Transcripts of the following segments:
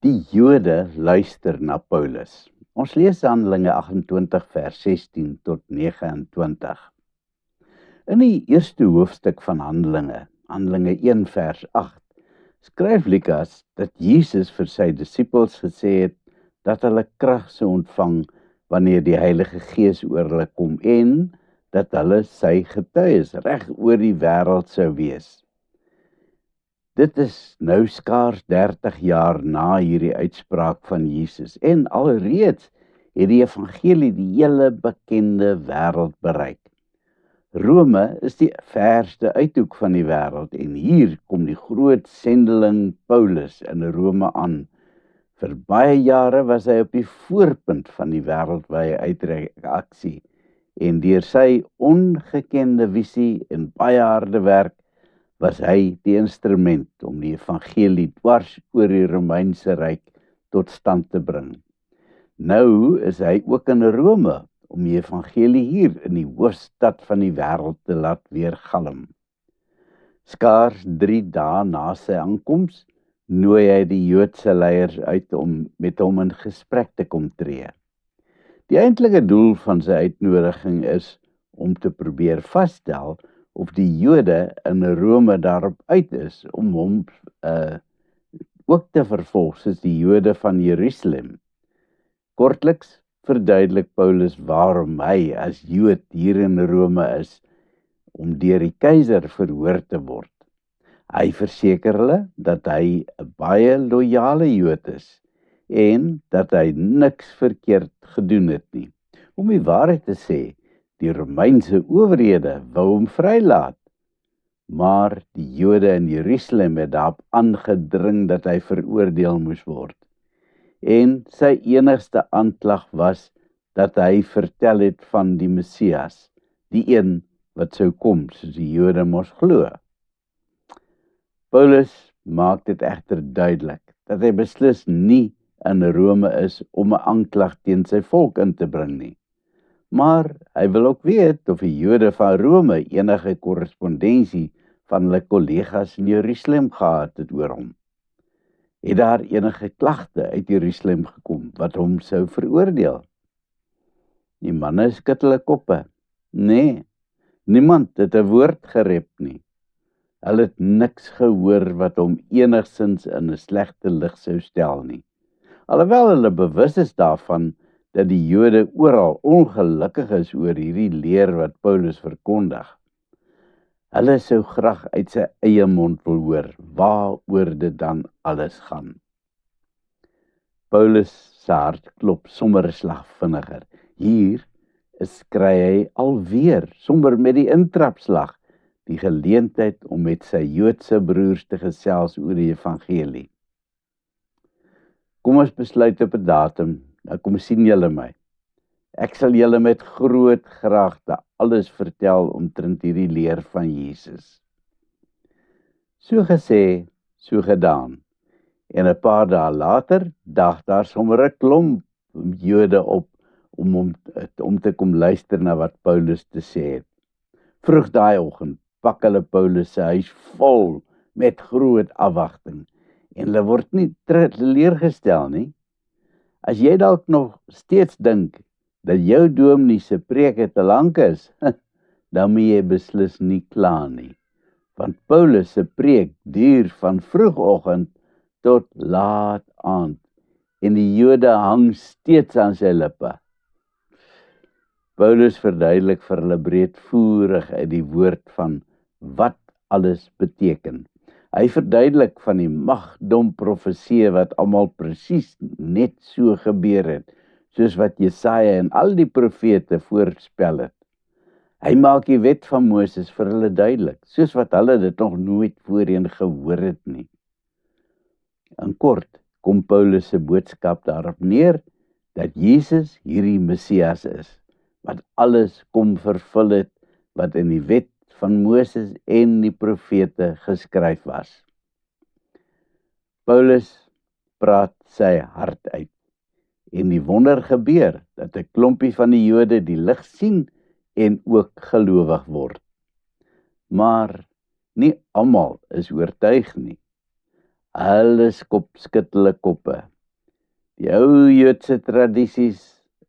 Die Jode luister na Paulus. Ons lees Handelinge 28 vers 16 tot 29. In die eerste hoofstuk van Handelinge 1 vers 8, skryf Lukas dat Jesus vir sy disippels gesê het dat hulle krag sou ontvang wanneer die Heilige Gees oor hulle kom en dat hulle sy getuies reg oor die wêreld sou wees. Dit is nou skaars 30 jaar na hierdie uitspraak van Jesus en alreeds het die evangelie die hele bekende wêreld bereik. Rome is die verste uithoek van die wêreld en hier kom die groot sendeling Paulus in Rome aan. Vir baie jare was hy op die voorpunt van die wêreldwye uitreaksie en deur sy ongekende visie en baie harde werk was hy die instrument om die evangelie dwars oor die Romeinse Ryk tot stand te bring. Nou is hy ook in Rome om die evangelie hier in die hoofstad van die wêreld te laat weergalm. Skaars 3 dae na sy aankoms nooi hy die Joodse leiers uit om met hom in gesprek te kom tree. Die eintlike doel van sy uitnodiging is om te probeer vasstel of die Jode in Rome daarop uit is om hom ook te vervolg soos die Jode van Jerusalem. Kortliks verduidelik Paulus waarom hy as Jood hier in Rome is om deur die keiser verhoor te word. Hy verseker hulle dat hy 'n baie loyale Jood is en dat hy niks verkeerd gedoen het nie. Om die waarheid te sê, die Romeinse owerhede wou hom vrylaat, maar die Jode in Jerusalem het daarop aangedring dat hy veroordeel moes word. En sy enigste aanklag was dat hy vertel het van die Messias, die een wat sou kom, soos die Jode mos glo. Paulus maak dit egter duidelik dat hy beslis nie in Rome is om 'n aanklag teen sy volk in te bring nie. Maar hy wil ook weet of die Jode van Rome enige korrespondensie van hulle kollegas in Jerusalem gehad het oor hom. Het daar enige klagte uit Jerusalem gekom wat hom sou veroordeel? Die manne skud hulle koppe. Nee, niemand het 'n woord gerep nie. Hulle het niks gehoor wat hom enigsins in 'n slegte lig sou stel nie. Alhoewel hulle bewus is daarvan dat die Jode oral ongelukkig is oor hierdie leer wat Paulus verkondig. Hulle sou graag uit sy eie mond wil hoor waaroor dit dan alles gaan. Paulus se hart klop sommer 'n slag vinniger. Hier kry hy alweer, sommer met die intrapslag, die geleentheid om met sy Joodse broers te gesels oor die evangelie. Kom ons besluit op 'n datum. Nou kom sien julle my. Ek sal julle met groot graagte alles vertel omtrent hierdie leer van Jesus. So gesê, so gedaan. En 'n paar dae later dag daar sommer 'n klomp Jode op om te kom luister na wat Paulus te sê het. Vroeg daai oggend pak hulle Paulus se huis vol met groot afwagting en hulle word nie teleurgestel nie. As jy dalk nog steeds dink dat jou dominee se preke te lank is, dan moet jy beslis nie kla nie. Want Paulus se preek duur van vroegoggend tot laat aand en die Jode hang steeds aan sy lippe. Paulus verduidelik vir hulle breedvoerig uit die woord van wat alles beteken. Hy verduidelik van die magdom profeseë wat almal presies net so gebeur het, soos wat Jesaja en al die profete voorspel het. Hy maak die wet van Moses vir hulle duidelik, soos wat hulle dit nog nooit voorheen gehoor het nie. In kort kom Paulus se boodskap daarop neer dat Jesus hierdie Messias is, wat alles kom vervul het wat in die wet van Moses en die profete geskryf was. Paulus praat sy hart uit en die wonder gebeur dat 'n klompie van die Jode die lig sien en ook gelowig word. Maar nie almal is oortuig nie. Hulle skud hulle koppe Die ou Joodse tradisies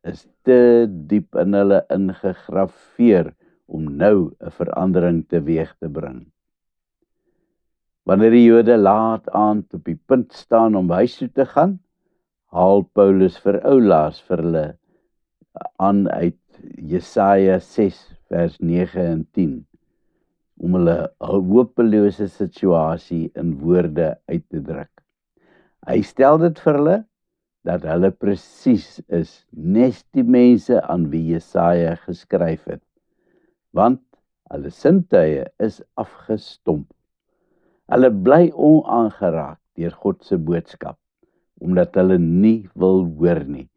is te diep in hulle ingegrafeer om nou 'n verandering teweeg te bring. Wanneer die Jode laat aand op die punt staan om huis toe te gaan, haal Paulus vir oulaas vir hulle aan uit Jesaja 6 vers 9 en 10 om hulle hopelose situasie in woorde uit te druk. Hy stel dit vir hulle dat hulle presies is nes die mense aan wie Jesaja geskryf het, want hulle sintuie is afgestomp. Hulle bly onaangeraak deur God se boodskap, omdat hulle nie wil hoor nie,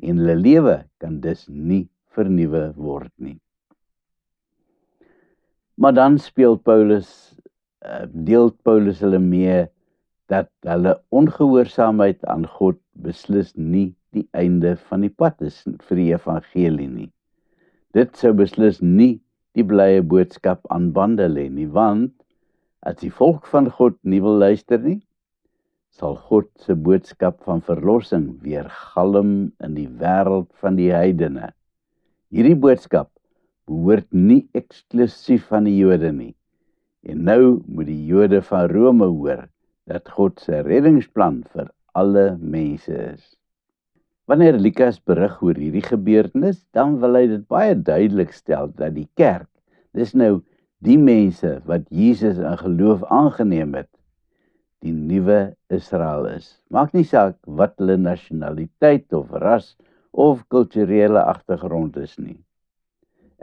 en hulle lewe kan dus nie vernuwe word nie. Maar dan deelt Paulus hulle mee dat hulle ongehoorsaamheid aan God beslis nie die einde van die pad is vir die evangelie nie. Dit sou beslis nie die blye boodskap aan bande lê nie, want as die volk van God nie wil luister nie, sal God se boodskap van verlossing weer galm in die wêreld van die heidene. Hierdie boodskap behoort nie eksklusief aan die Jode nie. En nou moet die Jode van Rome hoor dat God se reddingsplan vir alle mense is. Wanneer Lukas berig oor hierdie gebeurtenis, dan wil hy dit baie duidelik stel dat die kerk, dis nou die mense wat Jesus in geloof aangeneem het, die nuwe Israel is. Maak nie saak wat hulle nasionaliteit of ras of kulturele agtergrond is nie.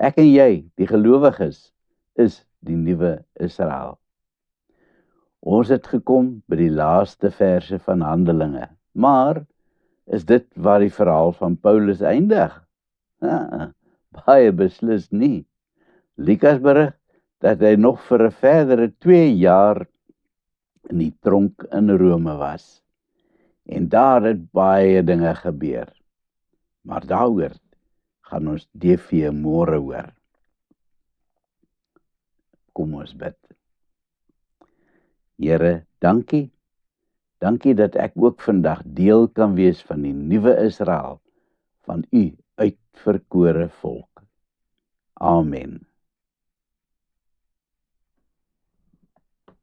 Ek en jy, die gelowiges, is die nuwe Israel. Ons het gekom by die laaste verse van Handelinge, maar is dit waar die verhaal van Paulus eindig? Baie beslis nie. Lukas berig dat hy nog vir 'n verdere 2 jaar in die tronk in Rome was. En daar het baie dinge gebeur. Maar daaroor gaan ons DV môre hoor. Kom ons bid. Here, dankie. Dankie dat ek ook vandag deel kan wees van die nuwe Israel, van u uitverkore volk. Amen.